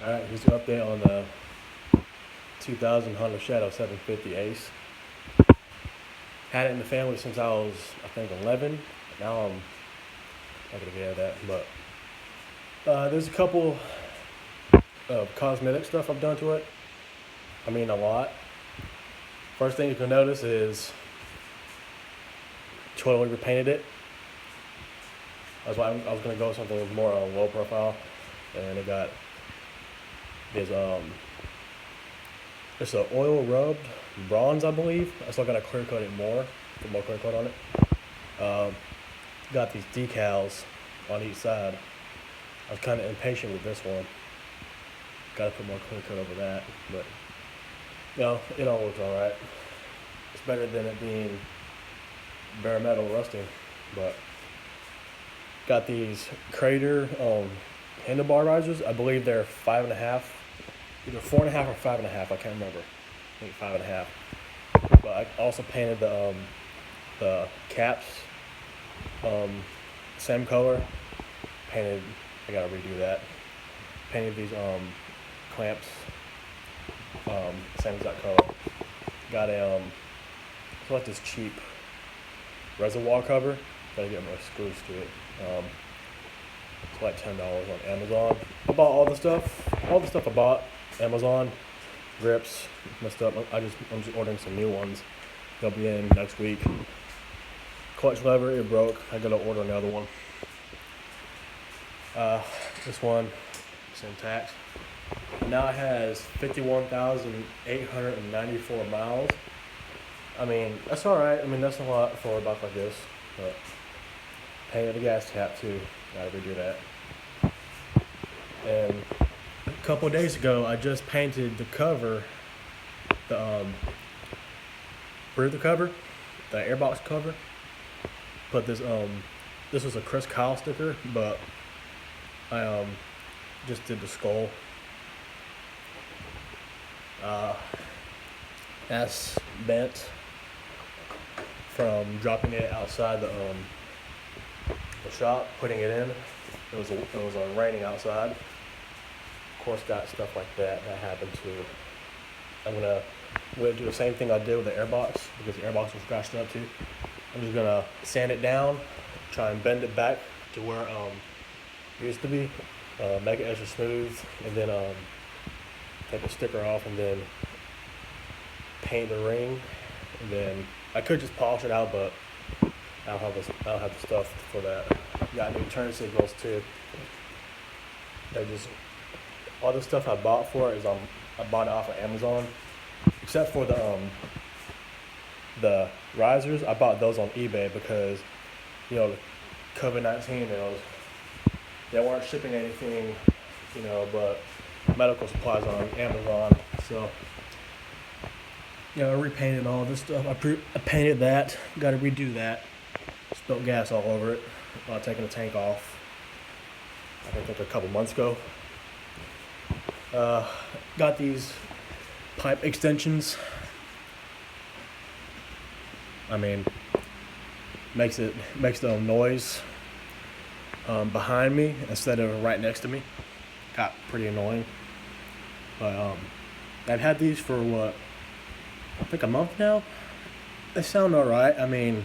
Alright, here's an update on the 2000 Honda Shadow 750 Ace. Had it in the family since I was, I think, 11. Now I'm not gonna get into that, but there's a couple of cosmetic stuff I've done to it. I mean, a lot. First thing you can notice is totally repainted it. I was gonna go with something more low profile, and it got this it's an oil rubbed bronze, I believe. I still gotta clear coat it more, put more clear coat on it. Got these decals on each side. I was kind of impatient with this one. Gotta put more clear coat over that, but it all works all right. It's better than it being bare metal rusting, but got these Crater handlebar risers. I believe they're 5.5, either 4.5 or 5.5. I can't remember. I think 5.5. But I also painted the caps same color. Painted. I gotta redo that. Painted these clamps same exact color. Got a it's like this cheap reservoir cover. Gotta get more screws to it. It's like $10 on Amazon. I bought all the stuff I bought. Amazon, grips, messed up. I'm just ordering some new ones. They'll be in next week. Clutch lever, it broke. I gotta order another one. This one is intact. Now it has 51,894 miles. I mean, that's alright. I mean, that's a lot for a bike like this. But painted the gas tap too. Gotta redo that. And a couple of days ago, I just painted the cover, the breather cover, the airbox cover. Put this this was a Chris Kyle sticker, but I just did the skull. That's bent from dropping it outside the shop, putting it in. It was raining outside. Of course, got stuff like that happened too. I'm gonna do the same thing I did with the airbox because the airbox was scratched up too. I'm just gonna sand it down, try and bend it back to where it used to be, make it extra smooth, and then take the sticker off and then paint the ring. And then I could just polish it out, but I don't have the stuff for that. Got new turn signals too. They're just all the stuff I bought for it is I bought it off of Amazon, except for the risers. I bought those on eBay because COVID-19, they weren't shipping anything, but medical supplies on Amazon. So I repainted all this stuff. I painted that. Got to redo that. Spilled gas all over it while taking the tank off. I think a couple months ago. Got these pipe extensions. I mean, makes the noise behind me instead of right next to me. Got pretty annoying. But I've had these for I think a month now. They sound alright. I mean,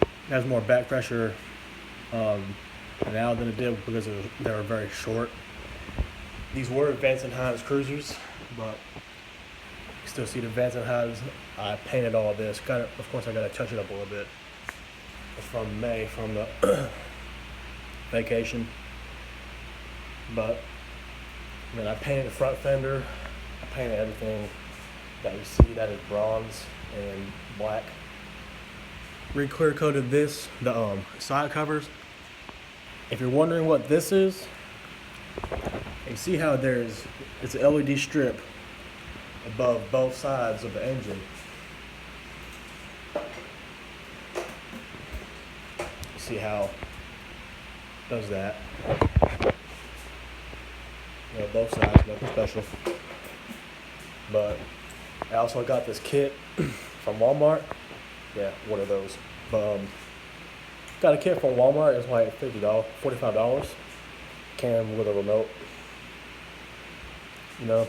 it has more back pressure now than it did because they were very short. These were Vance & Hines cruisers, but you still see the Vance & Hines. I painted all of this. Of course, I got to touch it up a little bit. It's from May, from the vacation. But I painted the front fender. I painted everything that you see that is bronze and black. Re-clear coated this, the side covers. If you're wondering what this is, you see how it's an LED strip above both sides of the engine. See how it does that. Both sides, nothing special. But I also got this kit from Walmart. Yeah, one of those. But got a kit from Walmart. It's like $45. Came with a remote. You know,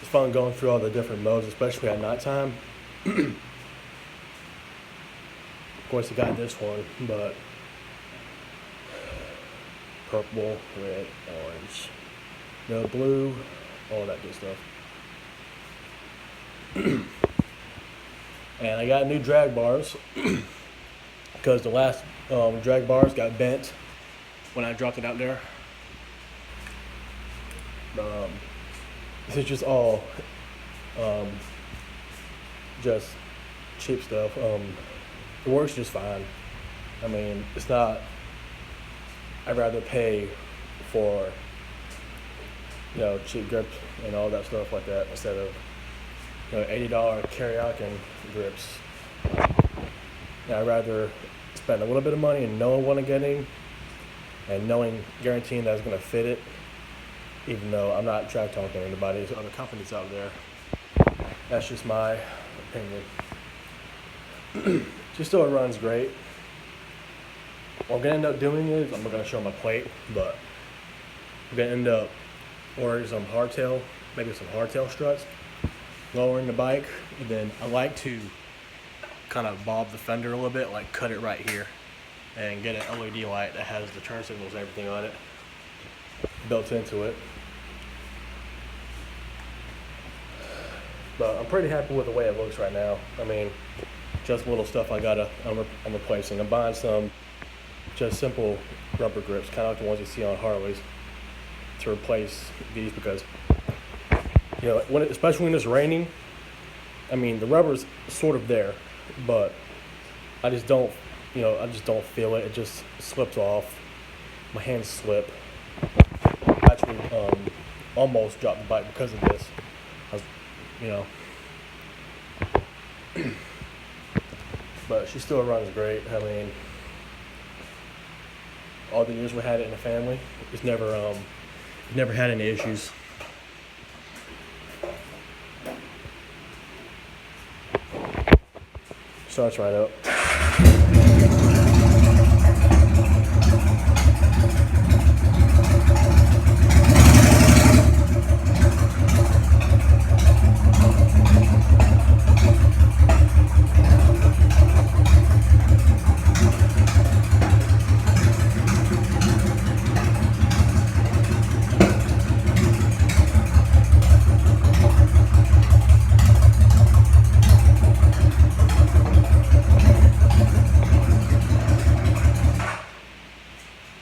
it's fun going through all the different modes, especially at nighttime. Of course, I got this one, but purple, red, orange, no blue, all that good stuff. And I got new drag bars because the last drag bars got bent when I dropped it out there. This is just all just cheap stuff. It works just fine. I mean, it's not. I'd rather pay for cheap grips and all that stuff like that instead of $80 karaoke grips. I'd rather spend a little bit of money and knowing what I'm getting and guaranteeing that it's going to fit it, even though I'm not track talking to anybody. There's other companies out there. That's just my opinion. Just so it runs great. What I'm going to end up doing is, I'm not going to show my plate, but I'm going to end up ordering some hardtail, maybe some hardtail struts, lowering the bike, and then I like to kind of bob the fender a little bit, like cut it right here, and get an LED light that has the turn signals and everything on it built into it. But I'm pretty happy with the way it looks right now. I mean, just little stuff I'm replacing. I'm buying some just simple rubber grips, kind of like the ones you see on Harleys, to replace these because, especially when it's raining, I mean, the rubber's sort of there, but I just don't feel it. It just slips off. My hands slip. I actually almost dropped the bike because of this. But she still runs great. I mean, all the years we had it in the family, it's never had any issues. Starts right up.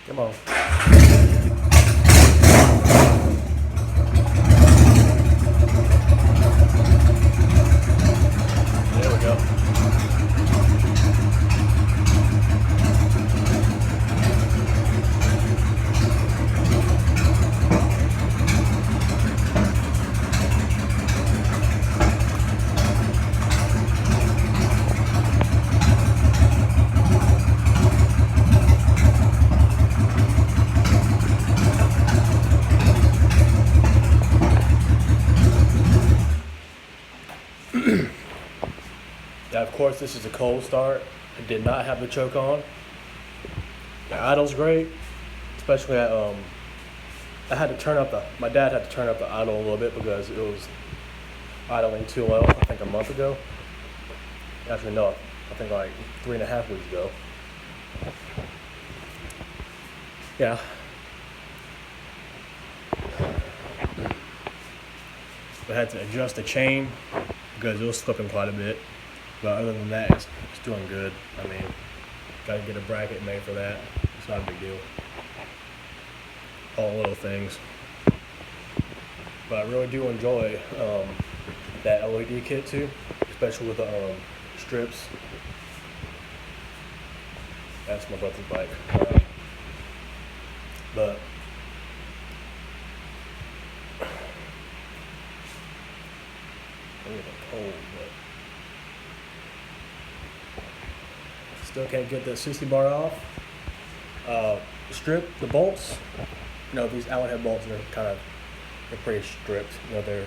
Come on. There we go. Now, of course, this is a cold start. It did not have the choke on. The idle's great, especially my dad had to turn up the idle a little bit because it was idling too low, I think a month ago. Actually, no, I think like 3.5 weeks ago. Yeah. I had to adjust the chain because it was slipping quite a bit. But other than that, it's doing good. I mean, got to get a bracket made for that. It's not a big deal. All little things. But I really do enjoy that LED kit too, especially with the strips. That's my brother's bike. But I'm getting cold, but still can't get the 60 bar off. Strip the bolts. These Allen head bolts, they're pretty stripped. They're